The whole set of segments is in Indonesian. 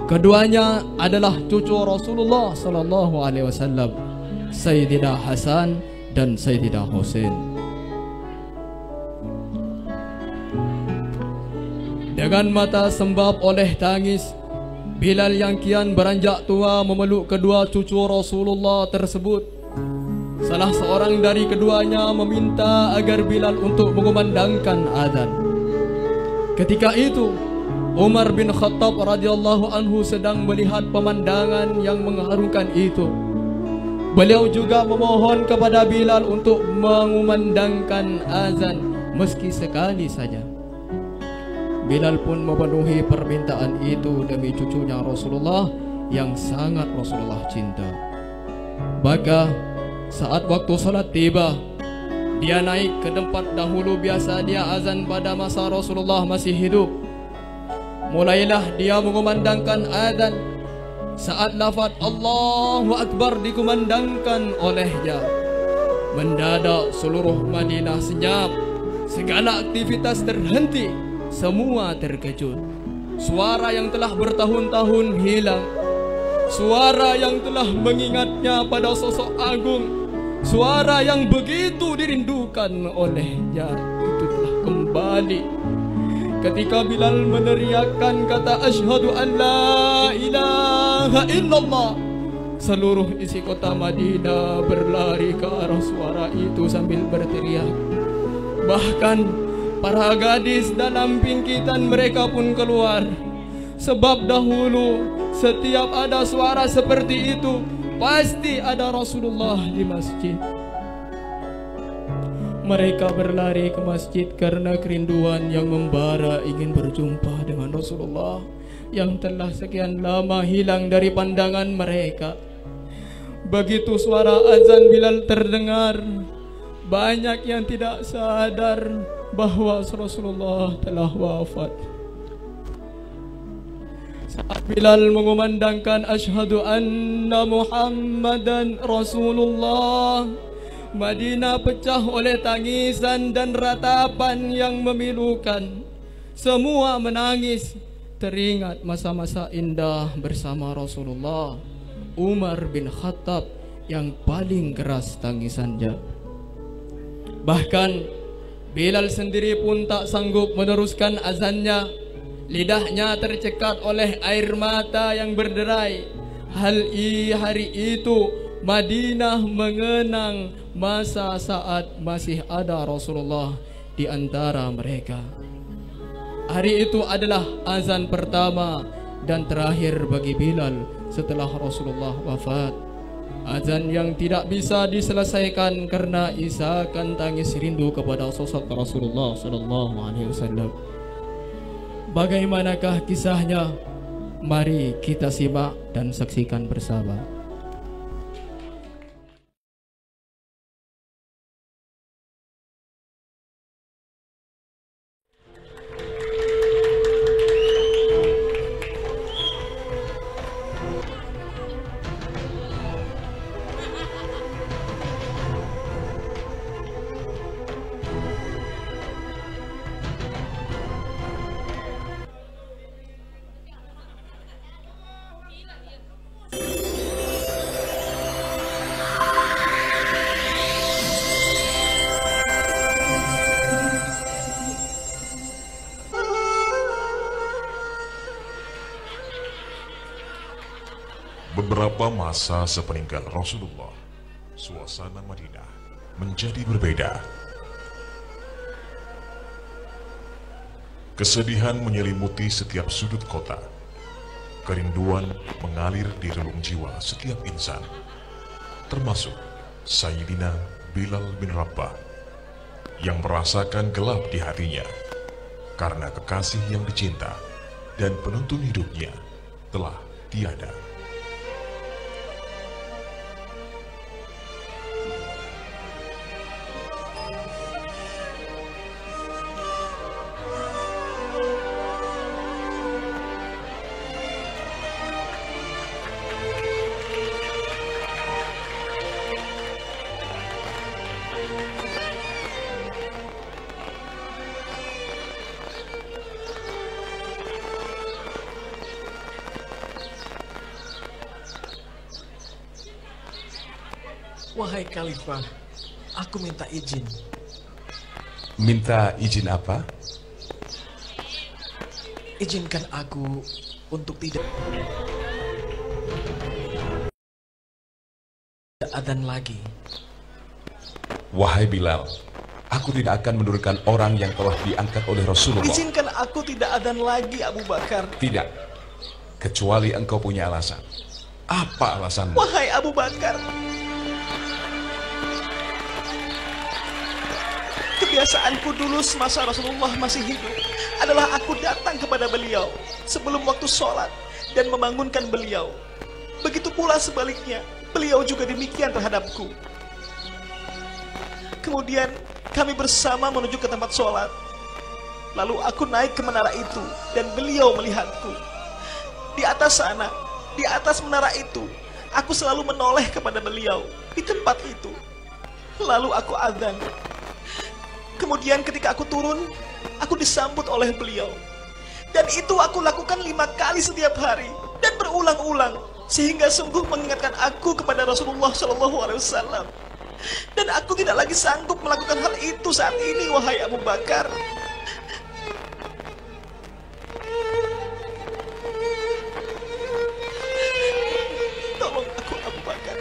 Keduanya adalah cucu Rasulullah sallallahu alaihi wasallam, Sayyidina Hasan dan Sayyidina Husain. Dengan mata sembab oleh tangis, Bilal yang kian beranjak tua memeluk kedua cucu Rasulullah tersebut. Salah seorang dari keduanya meminta agar Bilal untuk mengumandangkan azan. Ketika itu Umar bin Khattab radhiyallahu anhu sedang melihat pemandangan yang mengharukan itu. Beliau juga memohon kepada Bilal untuk mengumandangkan azan meski sekali saja. Bilal pun memenuhi permintaan itu demi cucunya Rasulullah yang sangat Rasulullah cinta. Maka saat waktu salat tiba, dia naik ke tempat dahulu biasa dia azan pada masa Rasulullah masih hidup. Mulailah dia mengumandangkan azan. Saat lafaz Allahu Akbar dikumandangkan olehnya, mendadak seluruh Madinah senyap. Segala aktivitas terhenti. Semua terkejut. Suara yang telah bertahun-tahun hilang, suara yang telah mengingatnya pada sosok agung, suara yang begitu dirindukan olehnya, itu telah kembali ketika Bilal meneriakkan kata asyhadu an la ilaha illallah. Seluruh isi kota Madinah berlari ke arah suara itu sambil berteriak. Bahkan para gadis dalam pinggitan mereka pun keluar. Sebab dahulu setiap ada suara seperti itu, pasti ada Rasulullah di masjid. Mereka berlari ke masjid karena kerinduan yang membara ingin berjumpa dengan Rasulullah yang telah sekian lama hilang dari pandangan mereka. Begitu suara azan Bilal terdengar, banyak yang tidak sadar bahwa Rasulullah telah wafat. Saat Bilal mengumandangkan asyhadu anna Muhammadan Rasulullah, Madinah pecah oleh tangisan dan ratapan yang memilukan. Semua menangis, teringat masa-masa indah bersama Rasulullah. Umar bin Khattab yang paling keras tangisannya. Bahkan Bilal sendiri pun tak sanggup meneruskan azannya. Lidahnya tercekat oleh air mata yang berderai. Hari itu Madinah mengenang masa saat masih ada Rasulullah di antara mereka. Hari itu adalah azan pertama dan terakhir bagi Bilal setelah Rasulullah wafat. Azan yang tidak bisa diselesaikan karena isakan tangis rindu kepada sosok Rasulullah sallallahu alaihi wasallam. Bagaimanakah kisahnya? Mari kita simak dan saksikan bersama. Beberapa masa sepeninggal Rasulullah, suasana Madinah menjadi berbeda. Kesedihan menyelimuti setiap sudut kota. Kerinduan mengalir di relung jiwa setiap insan, termasuk Sayyidina Bilal bin Rabah yang merasakan gelap di hatinya karena kekasih yang dicinta dan penuntun hidupnya telah tiada. Wahai Khalifah, aku minta izin. Minta izin apa? Izinkan aku untuk tidak adzan lagi. Wahai Bilal, aku tidak akan menurunkan orang yang telah diangkat oleh Rasulullah. Izinkan aku tidak adzan lagi, Abu Bakar. Tidak, kecuali engkau punya alasan. Apa alasanmu? Wahai Abu Bakar, kebiasaanku dulu semasa Rasulullah masih hidup adalah aku datang kepada beliau sebelum waktu sholat dan membangunkan beliau. Begitu pula sebaliknya, beliau juga demikian terhadapku. Kemudian kami bersama menuju ke tempat sholat. Lalu aku naik ke menara itu dan beliau melihatku. Di atas sana, di atas menara itu, aku selalu menoleh kepada beliau di tempat itu. Lalu aku adzan. Kemudian ketika aku turun, aku disambut oleh beliau. Dan itu aku lakukan 5 kali setiap hari dan berulang-ulang, sehingga sungguh mengingatkan aku kepada Rasulullah SAW. Dan aku tidak lagi sanggup melakukan hal itu saat ini, wahai Abu Bakar. Tolong aku, Abu Bakar.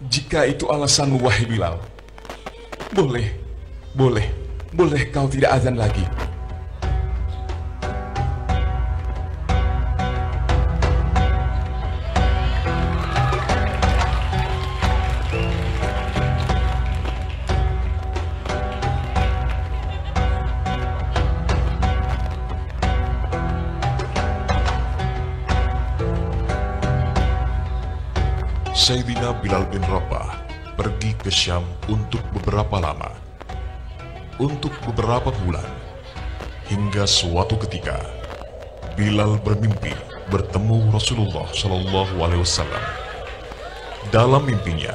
Jika itu alasanmu, wahai Bilal, boleh kau tidak azan lagi. Sayyidina Bilal bin Rabah pergi ke Syam untuk beberapa lama, untuk beberapa bulan, hingga suatu ketika Bilal bermimpi bertemu Rasulullah SAW. Dalam mimpinya,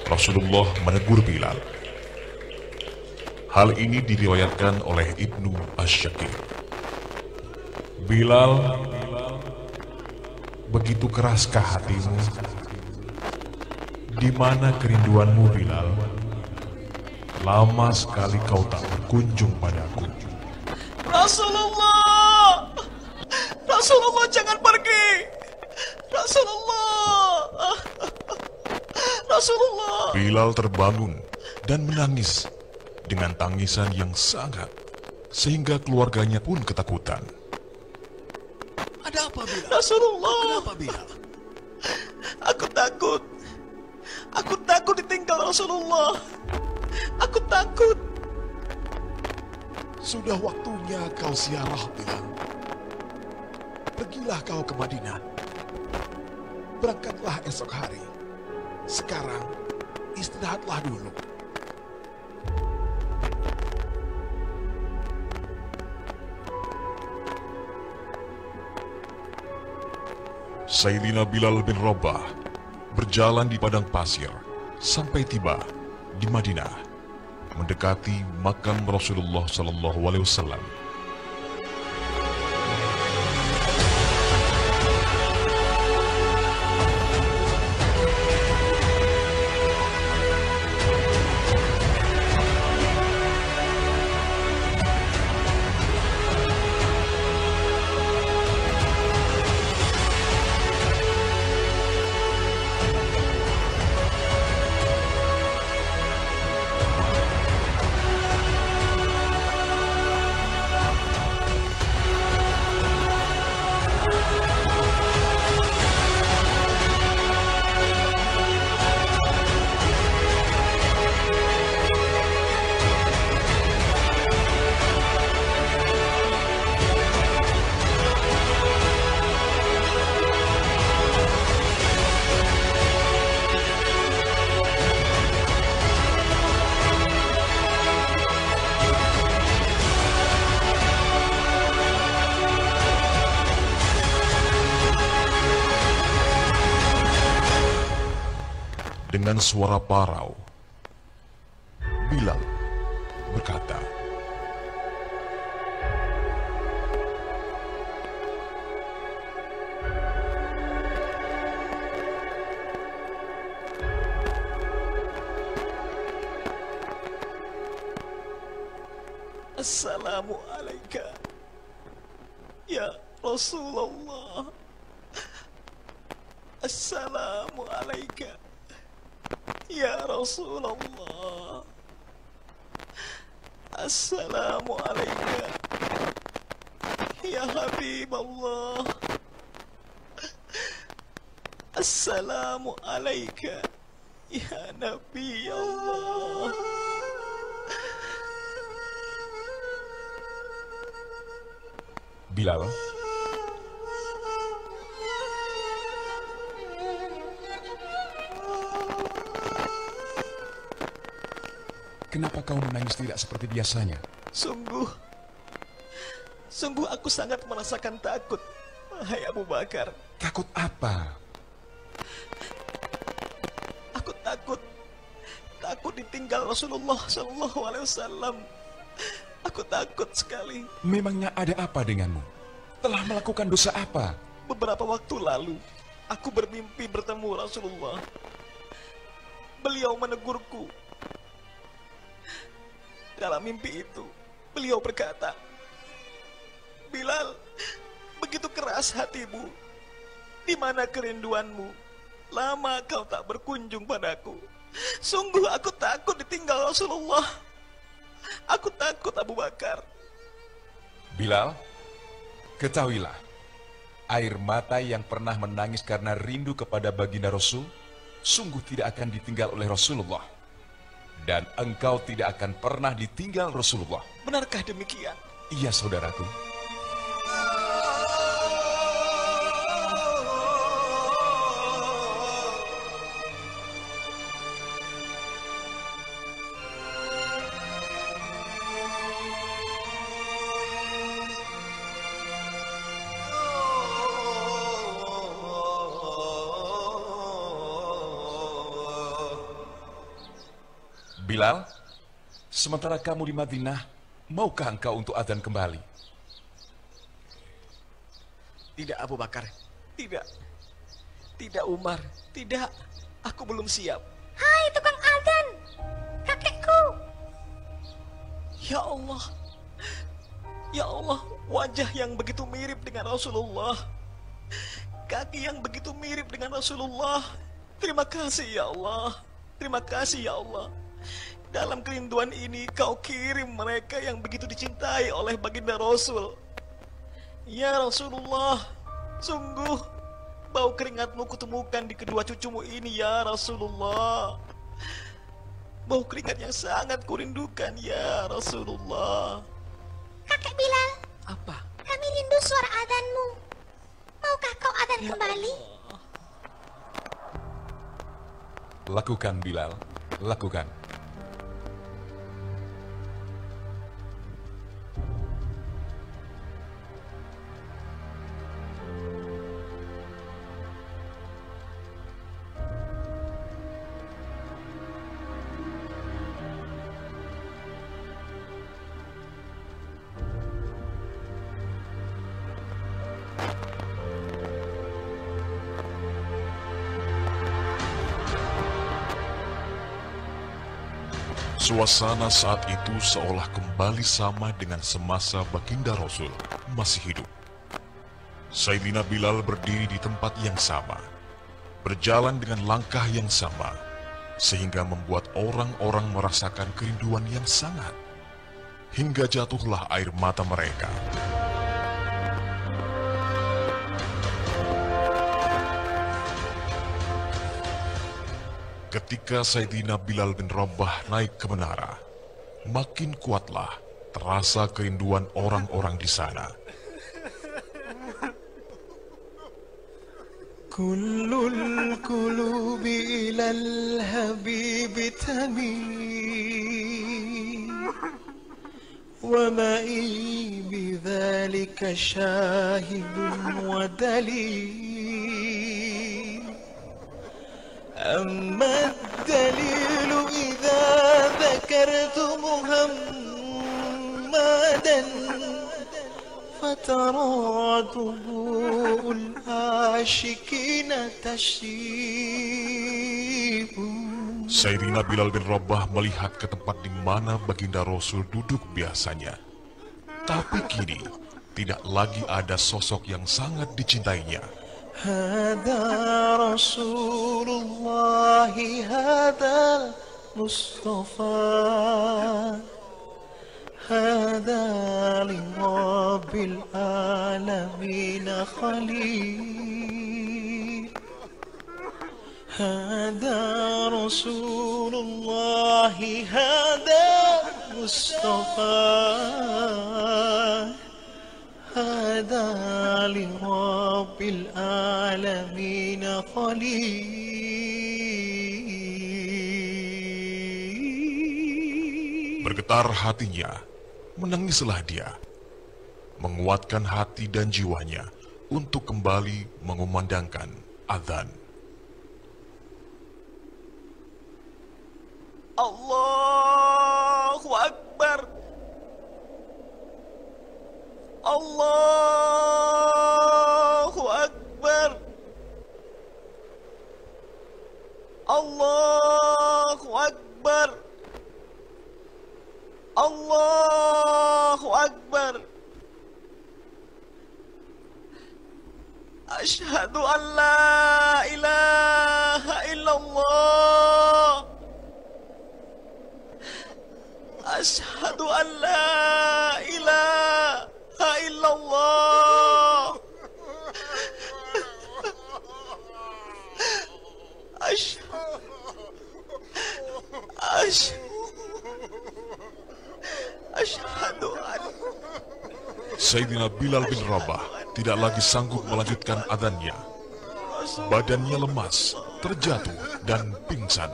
Rasulullah menegur Bilal. Hal ini diriwayatkan oleh Ibnu Asy-Syakir. Bilal, begitu keraskah hatimu? Di mana kerinduanmu, Bilal? Lama sekali kau tak berkunjung padaku. Rasulullah! Rasulullah, jangan pergi! Rasulullah! Rasulullah! Bilal terbangun dan menangis dengan tangisan yang sangat, sehingga keluarganya pun ketakutan. Ada apa, Bilal? Rasulullah! Kenapa, Bilal? Aku takut. Aku takut ditinggal Rasulullah. Aku takut. Sudah waktunya kau ziarah, Bilal. Pergilah kau ke Madinah. Berangkatlah esok hari. Sekarang istirahatlah dulu. Sayyidina Bilal bin Rabah berjalan di padang pasir sampai tiba di Madinah, mendekati makam Rasulullah SAW. Dengan suara parau, Bilal berkata, Assalamu alaika ya Rasulullah. Assalamu alaika ya Rasulullah. Assalamu alaika ya Habiballah. Assalamu alaika ya Nabi Allah. Bilal, kenapa kau menangis tidak seperti biasanya? Sungguh aku sangat merasakan takut, wahai Abu Bakar. Takut apa? Aku takut ditinggal Rasulullah Shallallahu Alaihi Wasallam. Aku takut sekali. Memangnya ada apa denganmu? Telah melakukan dosa apa? Beberapa waktu lalu, aku bermimpi bertemu Rasulullah. Beliau menegurku. Dalam mimpi itu, beliau berkata, "Bilal, begitu keras hatimu. Di mana kerinduanmu? Lama kau tak berkunjung padaku. Sungguh aku takut ditinggal Rasulullah. Aku takut, Abu Bakar." Bilal, ketahuilah, air mata yang pernah menangis karena rindu kepada baginda Rasul sungguh tidak akan ditinggal oleh Rasulullah. Dan engkau tidak akan pernah ditinggal Rasulullah. Benarkah demikian? Iya, saudaraku. Bilal, sementara kamu di Madinah, maukah engkau untuk adzan kembali? Tidak, Abu Bakar. Tidak. Tidak, Umar. Tidak. Aku belum siap. Hai tukang adzan, kakekku. Ya Allah. Ya Allah, wajah yang begitu mirip dengan Rasulullah. Kaki yang begitu mirip dengan Rasulullah. Terima kasih ya Allah. Terima kasih ya Allah. Dalam kerinduan ini kau kirim mereka yang begitu dicintai oleh baginda Rasul. Ya Rasulullah, sungguh bau keringatmu kutemukan di kedua cucumu ini ya Rasulullah. Bau keringat yang sangat kurindukan ya Rasulullah. Kakek Bilal, Apa? kami rindu suara adzanmu. Maukah kau adzan kembali? Lakukan, Bilal, lakukan. Suasana saat itu seolah kembali sama dengan semasa baginda Rasul masih hidup. Sayyidina Bilal berdiri di tempat yang sama, berjalan dengan langkah yang sama, sehingga membuat orang-orang merasakan kerinduan yang sangat, hingga jatuhlah air mata mereka. Ketika Sayyidina Bilal bin Rabah naik ke menara, makin kuatlah terasa kerinduan orang-orang di sana. Kullul qulubi ilal habibi tamil, wa ma'i bidzalika syahidun wa dalil. أما الدليل إذا ذكرت محمدا فترى دموع العاشقين تشيب. Sayyidina Bilal bin Rabah melihat ke tempat di mana baginda Rasul duduk biasanya. Tapi kini tidak lagi ada sosok yang sangat dicintainya. Hada Rasulullah, hada Mustafa, hada li Rabbil alamin khalil. Hada Rasulullah, hada Mustafa, hada li Rabbil alamin khalil. Bergetar hatinya, menangislah dia, menguatkan hati dan jiwanya untuk kembali mengumandangkan azan. Allahu Akbar, Allahu Akbar, Allahu Akbar, Allahu Akbar. Asyhadu an la ilaha illallah, asyhadu an la ilaha illallah, asyhadu an. Sayyidina Bilal bin Rabah tidak lagi sanggup melanjutkan adzannya. Badannya lemas, terjatuh dan pingsan.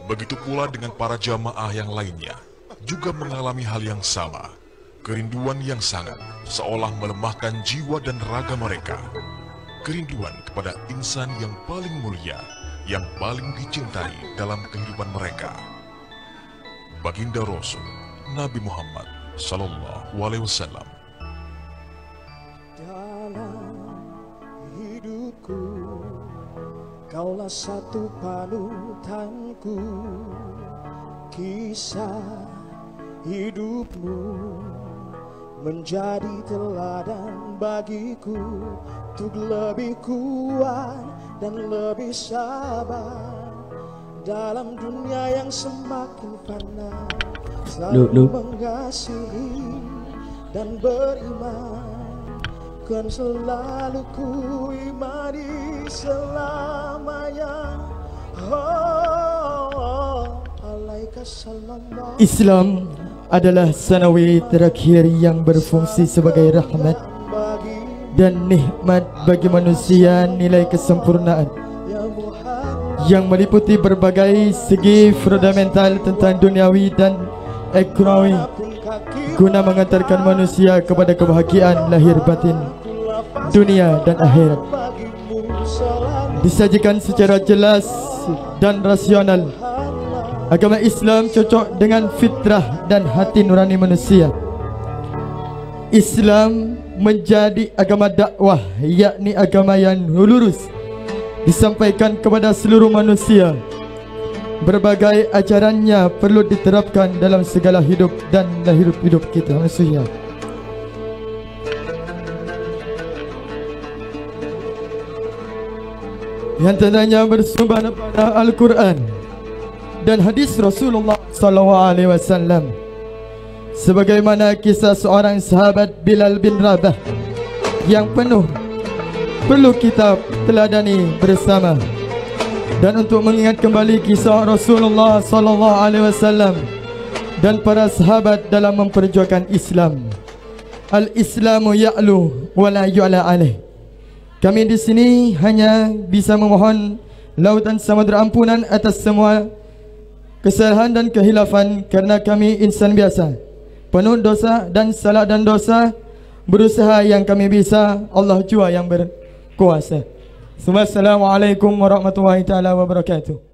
Begitu pula dengan para jamaah yang lainnya, juga mengalami hal yang sama. Kerinduan yang sangat seolah melemahkan jiwa dan raga mereka. Kerinduan kepada insan yang paling mulia, yang paling dicintai dalam kehidupan mereka. Baginda Rasul Nabi Muhammad Sallallahu Alaihi Wasallam. Dalam hidupku, kaulah satu panutanku. Kisah hidupmu menjadi teladan bagiku, untuk lebih kuat dan lebih sabar dalam dunia yang semakin fana. Selalu mengasihi dan beriman, kan selalu ku imani selamanya. Islam adalah sanawi terakhir yang berfungsi sebagai rahmat dan nikmat bagi manusia, nilai kesempurnaan yang meliputi berbagai segi fundamental tentang duniawi dan ekonomi, guna mengantarkan manusia kepada kebahagiaan lahir batin, dunia dan akhirat. Disajikan secara jelas dan rasional, agama Islam cocok dengan fitrah dan hati nurani manusia. Islam menjadi agama dakwah, yakni agama yang lurus, disampaikan kepada seluruh manusia. Berbagai ajarannya perlu diterapkan dalam segala hidup dan hidup kita manusia. Yang tentunya bersumber pada Al-Quran dan hadis Rasulullah SAW, sebagaimana kisah seorang sahabat Bilal bin Rabah yang perlu kita teladani bersama. Dan untuk mengingat kembali kisah Rasulullah SAW dan para sahabat dalam memperjuangkan Islam. Al-Islamu ya'lu wa la yu'la alaih. Kami di sini hanya bisa memohon lautan samudera ampunan atas semua kesalahan dan kehilafan, karena kami insan biasa, penuh dosa dan salah dan dosa. Berusaha yang kami bisa, Allah jua yang berkuasa. Assalamualaikum warahmatullahi taala wabarakatuh.